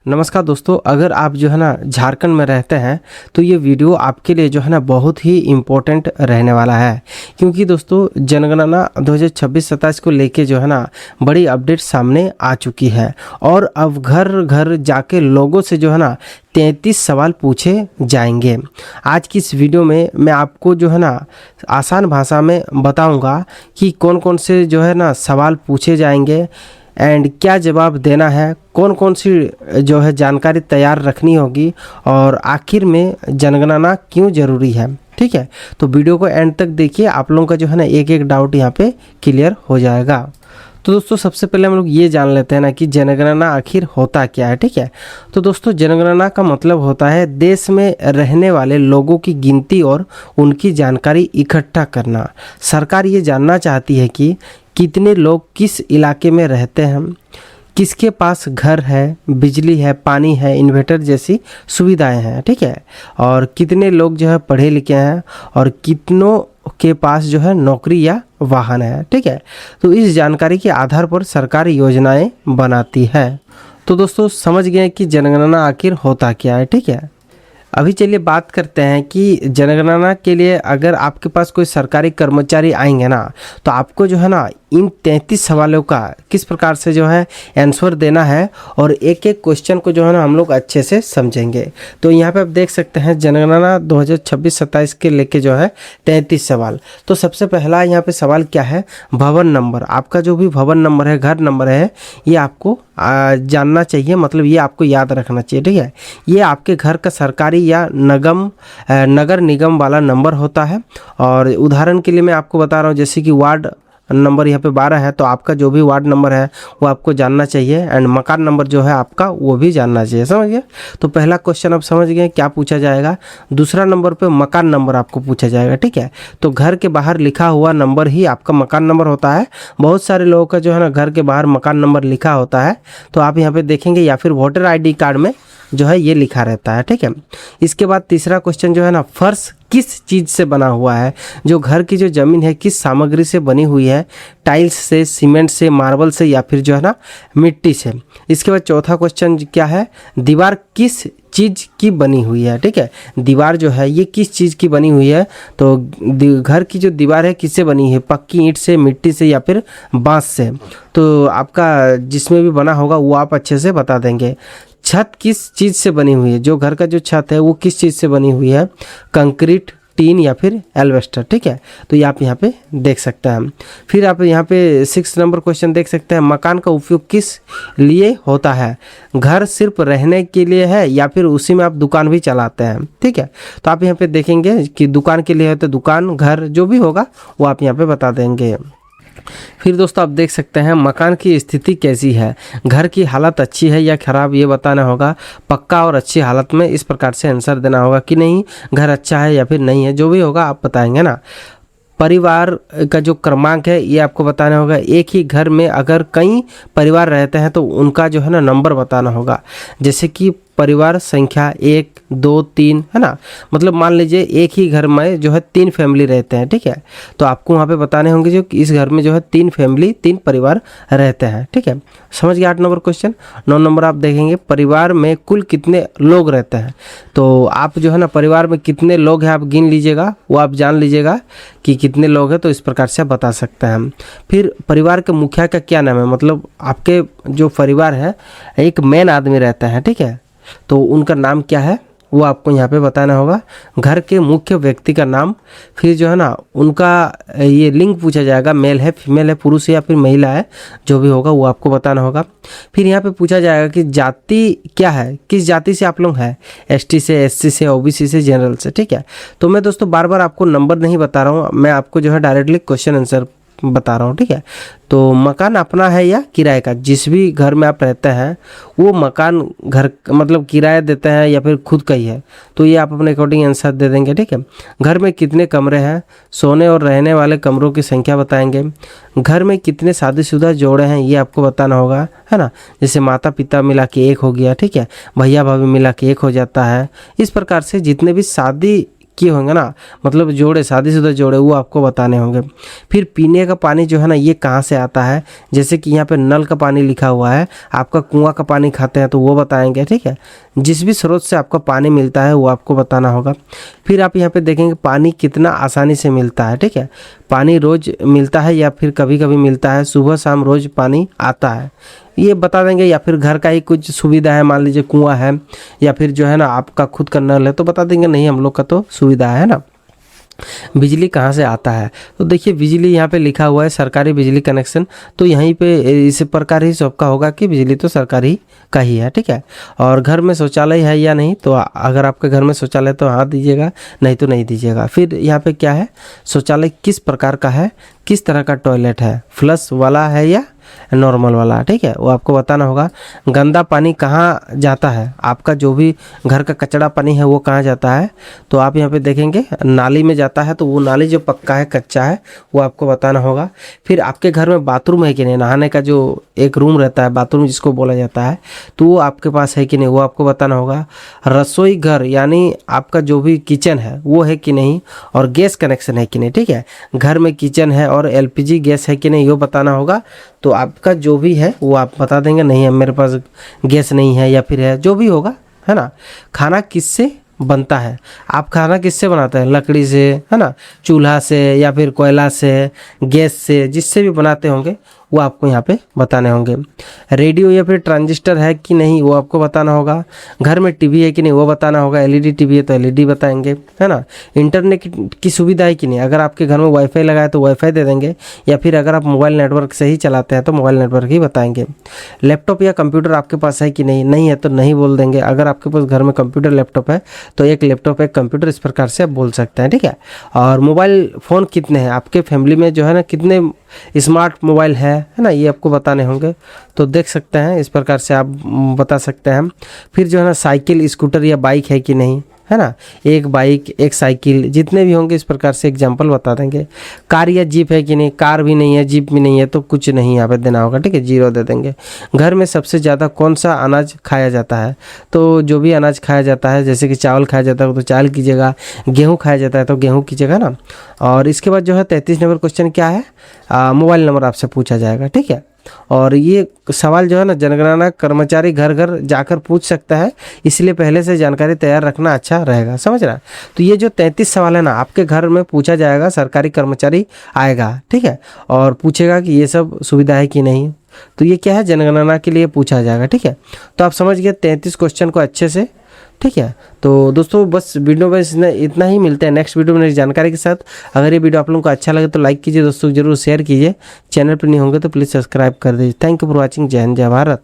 नमस्कार दोस्तों, अगर आप जो है ना झारखंड में रहते हैं तो ये वीडियो आपके लिए जो है ना बहुत ही इम्पोर्टेंट रहने वाला है। क्योंकि दोस्तों जनगणना 2026-27 को लेके जो है ना बड़ी अपडेट सामने आ चुकी है और अब घर घर जाके लोगों से जो है ना 33 सवाल पूछे जाएंगे। आज की इस वीडियो में मैं आपको जो है ना आसान भाषा में बताऊंगा कि कौन कौन से जो है ना सवाल पूछे जाएंगे एंड क्या जवाब देना है, कौन कौन सी जो है जानकारी तैयार रखनी होगी और आखिर में जनगणना क्यों ज़रूरी है। ठीक है, तो वीडियो को एंड तक देखिए, आप लोगों का जो है ना एक एक डाउट यहाँ पे क्लियर हो जाएगा। तो दोस्तों सबसे पहले हम लोग ये जान लेते हैं ना कि जनगणना आखिर होता क्या है। ठीक है, तो दोस्तों जनगणना का मतलब होता है देश में रहने वाले लोगों की गिनती और उनकी जानकारी इकट्ठा करना। सरकार ये जानना चाहती है कि कितने लोग किस इलाके में रहते हैं, किसके पास घर है, बिजली है, पानी है, इन्वर्टर जैसी सुविधाएं हैं। ठीक है, और कितने लोग जो है पढ़े लिखे हैं और कितनों के पास जो है नौकरी या वाहन है। ठीक है, तो इस जानकारी के आधार पर सरकार योजनाएं बनाती है। तो दोस्तों समझ गए कि जनगणना आखिर होता क्या है। ठीक है, अभी चलिए बात करते हैं कि जनगणना के लिए अगर आपके पास कोई सरकारी कर्मचारी आएंगे ना तो आपको जो है ना इन 33 सवालों का किस प्रकार से जो है आंसर देना है और एक एक क्वेश्चन को जो है ना हम लोग अच्छे से समझेंगे। तो यहाँ पे आप देख सकते हैं जनगणना 2026-27 के लेके जो है 33 सवाल। तो सबसे पहला यहाँ पे सवाल क्या है, भवन नंबर। आपका जो भी भवन नंबर है, घर नंबर है, ये आपको जानना चाहिए, मतलब ये आपको याद रखना चाहिए। ठीक है, ये आपके घर का सरकारी या नगर निगम वाला नंबर होता है। और उदाहरण के लिए मैं आपको बता रहा हूँ, जैसे कि वार्ड नंबर यहाँ पे 12 है तो आपका जो भी वार्ड नंबर है वो आपको जानना चाहिए एंड मकान नंबर जो है आपका वो भी जानना चाहिए। समझ गए? तो पहला क्वेश्चन आप समझ गए क्या पूछा जाएगा। दूसरा नंबर पे मकान नंबर आपको पूछा जाएगा। ठीक है, तो घर के बाहर लिखा हुआ नंबर ही आपका मकान नंबर होता है। बहुत सारे लोगों का जो है ना घर के बाहर मकान नंबर लिखा होता है, तो आप यहाँ पे देखेंगे या फिर वोटर ID कार्ड में जो है ये लिखा रहता है। ठीक है, इसके बाद तीसरा क्वेश्चन जो है ना, फर्श किस चीज़ से बना हुआ है, जो घर की जो ज़मीन है किस सामग्री से बनी हुई है, टाइल्स से, सीमेंट से, मार्बल से या फिर जो है ना मिट्टी से। इसके बाद चौथा क्वेश्चन क्या है, दीवार किस चीज़ की बनी हुई है। ठीक है, दीवार जो है ये किस चीज़ की बनी हुई है, तो घर की जो दीवार है किससे बनी है, पक्की ईंट से, मिट्टी से या फिर बांस से। तो आपका जिसमें भी बना होगा वो आप अच्छे से बता देंगे। छत किस चीज़ से बनी हुई है, जो घर का जो छत है वो किस चीज़ से बनी हुई है, कंक्रीट, टीन या फिर एल्वेस्टर। ठीक है, तो ये आप यहाँ पे देख सकते हैं। फिर आप यहाँ पे 6 नंबर क्वेश्चन देख सकते हैं, मकान का उपयोग किस लिए होता है, घर सिर्फ रहने के लिए है या फिर उसी में आप दुकान भी चलाते हैं। ठीक है, तो आप यहाँ पे देखेंगे कि दुकान के लिए है तो दुकान, घर जो भी होगा वो आप यहाँ पे बता देंगे। फिर दोस्तों आप देख सकते हैं मकान की स्थिति कैसी है, घर की हालत अच्छी है या खराब, ये बताना होगा। पक्का और अच्छी हालत में, इस प्रकार से आंसर देना होगा कि नहीं घर अच्छा है या फिर नहीं है, जो भी होगा आप बताएंगे ना। परिवार का जो क्रमांक है ये आपको बताना होगा। एक ही घर में अगर कई परिवार रहते हैं तो उनका जो है ना नंबर बताना होगा, जैसे कि परिवार संख्या 1, 2, 3 है ना, मतलब मान लीजिए एक ही घर में जो है 3 फैमिली रहते हैं। ठीक है, तो आपको वहाँ पे बताने होंगे जो कि इस घर में जो है 3 फैमिली, 3 परिवार रहते हैं। ठीक है, समझ गए 8 नंबर क्वेश्चन। 9 नंबर आप देखेंगे, परिवार में कुल कितने लोग रहते हैं। तो आप जो है ना परिवार में कितने लोग हैं आप गिन लीजिएगा, वो आप जान लीजिएगा कि कितने लोग हैं, तो इस प्रकार से आप बता सकते हैं। फिर परिवार के मुखिया का क्या नाम है, मतलब आपके जो परिवार है एक मेन आदमी रहता है। ठीक है, तो उनका नाम क्या है वो आपको यहाँ पे बताना होगा। घर के मुख्य व्यक्ति का नाम, फिर जो है ना उनका ये लिंग पूछा जाएगा, मेल है, फीमेल है, पुरुष है या फिर महिला है, जो भी होगा वो आपको बताना होगा। फिर यहाँ पे पूछा जाएगा कि जाति क्या है, किस जाति से आप लोग हैं, ST से, SC से, OBC से, जनरल से। ठीक है, तो मैं दोस्तों बार बार आपको नंबर नहीं बता रहा हूँ, मैं आपको जो है डायरेक्टली क्वेश्चन आंसर बता रहा हूँ। ठीक है, तो मकान अपना है या किराए का, जिस भी घर में आप रहते हैं वो मकान घर मतलब किराया देते हैं या फिर खुद का ही है, तो ये आप अपने अकॉर्डिंग आंसर दे देंगे। ठीक है, घर में कितने कमरे हैं, सोने और रहने वाले कमरों की संख्या बताएंगे। घर में कितने शादीशुदा जोड़े हैं ये आपको बताना होगा, है ना, जैसे माता पिता मिला के 1 हो गया। ठीक है, भैया भाभी मिला के 1 हो जाता है। इस प्रकार से जितने भी शादी किए होंगे ना, मतलब जोड़े, शादीशुदा जोड़े, वो आपको बताने होंगे। फिर पीने का पानी जो है ना ये कहाँ से आता है, जैसे कि यहाँ पे नल का पानी लिखा हुआ है, आपका कुआं का पानी खाते हैं तो वो बताएंगे, ठीक है। जिस भी स्रोत से आपका पानी मिलता है वो आपको बताना होगा। फिर आप यहाँ पे देखेंगे पानी कितना आसानी से मिलता है, ठीक है। पानी रोज़ मिलता है या फिर कभी कभी मिलता है, सुबह शाम रोज़ पानी आता है, ये बता देंगे। या फिर घर का ही कुछ सुविधा है, मान लीजिए कुआं है या फिर जो है ना आपका खुद का नल है, तो बता देंगे नहीं हम लोग का तो सुविधा है ना। बिजली कहाँ से आता है, तो देखिए बिजली यहाँ पे लिखा हुआ है सरकारी बिजली कनेक्शन, तो यहीं पे इस प्रकार ही सबका होगा कि बिजली तो सरकारी का ही है, ठीक है। और घर में शौचालय है या नहीं, तो अगर आपके घर में शौचालय तो हाँ दीजिएगा, नहीं तो नहीं दीजिएगा। फिर यहाँ पे क्या है, शौचालय किस प्रकार का है, किस तरह का टॉयलेट है, फ्लश वाला है या नॉर्मल वाला, ठीक है, वो आपको बताना होगा। गंदा पानी कहाँ जाता है, आपका जो भी घर का कचड़ा पानी है वो कहाँ जाता है, तो आप यहाँ पे देखेंगे नाली में जाता है, तो वो नाली जो पक्का है कच्चा है वो आपको बताना होगा। फिर आपके घर में बाथरूम है कि नहीं, नहाने का जो एक रूम रहता है बाथरूम जिसको बोला जाता है, तो वो आपके पास है कि नहीं वो आपको बताना होगा। रसोई घर यानी आपका जो भी किचन है वो है कि नहीं, और गैस कनेक्शन है कि नहीं, ठीक है। घर में किचन है और एलपीजी गैस है कि नहीं वो बताना होगा। तो आपका जो भी है वो आप बता देंगे, नहीं है मेरे पास गैस नहीं है, या फिर है जो भी होगा, है ना। खाना किससे बनता है, आप खाना किससे बनाते हैं, लकड़ी से, है ना, चूल्हा से या फिर कोयला से, गैस से, जिससे भी बनाते होंगे वो आपको यहाँ पे बताने होंगे। रेडियो या फिर ट्रांजिस्टर है कि नहीं वो आपको बताना होगा। घर में टीवी है कि नहीं वो बताना होगा, एलईडी टीवी है तो एलईडी बताएंगे, है ना। इंटरनेट की सुविधा है कि नहीं, अगर आपके घर में वाईफाई लगा है तो वाईफाई दे देंगे, या फिर अगर आप मोबाइल नेटवर्क से ही चलाते हैं तो मोबाइल नेटवर्क ही बताएंगे। लैपटॉप या कंप्यूटर आपके पास है कि नहीं, नहीं है तो नहीं बोल देंगे। अगर आपके पास घर में कंप्यूटर लैपटॉप है तो एक लैपटॉप एक कंप्यूटर, इस प्रकार से आप बोल सकते हैं, ठीक है। और मोबाइल फ़ोन कितने हैं आपके फैमिली में, जो है ना कितने स्मार्ट मोबाइल है ना, ये आपको बताने होंगे। तो देख सकते हैं इस प्रकार से आप बता सकते हैं। फिर जो है ना साइकिल, स्कूटर या बाइक है कि नहीं, है ना, एक बाइक एक साइकिल जितने भी होंगे इस प्रकार से एग्जाम्पल बता देंगे। कार या जीप है कि नहीं, कार भी नहीं है जीप भी नहीं है तो कुछ नहीं यहाँ पे देना होगा, ठीक है, 0 दे देंगे। घर में सबसे ज़्यादा कौन सा अनाज खाया जाता है, तो जो भी अनाज खाया जाता है, जैसे कि चावल खाया जाता है तो चावल कीजिएगा, गेहूँ खाया जाता है तो गेहूँ कीजिएगा ना। और इसके बाद जो है 33 नंबर क्वेश्चन क्या है, मोबाइल नंबर आपसे पूछा जाएगा, ठीक है। और ये सवाल जो है ना जनगणना कर्मचारी घर घर जाकर पूछ सकता है, इसलिए पहले से जानकारी तैयार रखना अच्छा रहेगा, समझ रहा है। तो ये जो 33 सवाल है ना आपके घर में पूछा जाएगा, सरकारी कर्मचारी आएगा, ठीक है, और पूछेगा कि ये सब सुविधा है कि नहीं, तो ये क्या है जनगणना के लिए पूछा जाएगा, ठीक है। तो आप समझ गए 33 क्वेश्चन को अच्छे से, ठीक है। तो दोस्तों बस वीडियो में इतना ही, मिलते हैं नेक्स्ट वीडियो में नई जानकारी के साथ। अगर ये वीडियो आप लोगों को अच्छा लगे तो लाइक कीजिए दोस्तों, जरूर शेयर कीजिए, चैनल पर नहीं होंगे तो प्लीज़ सब्सक्राइब कर दीजिए। थैंक यू फॉर वॉचिंग, जय हिंद जय भारत।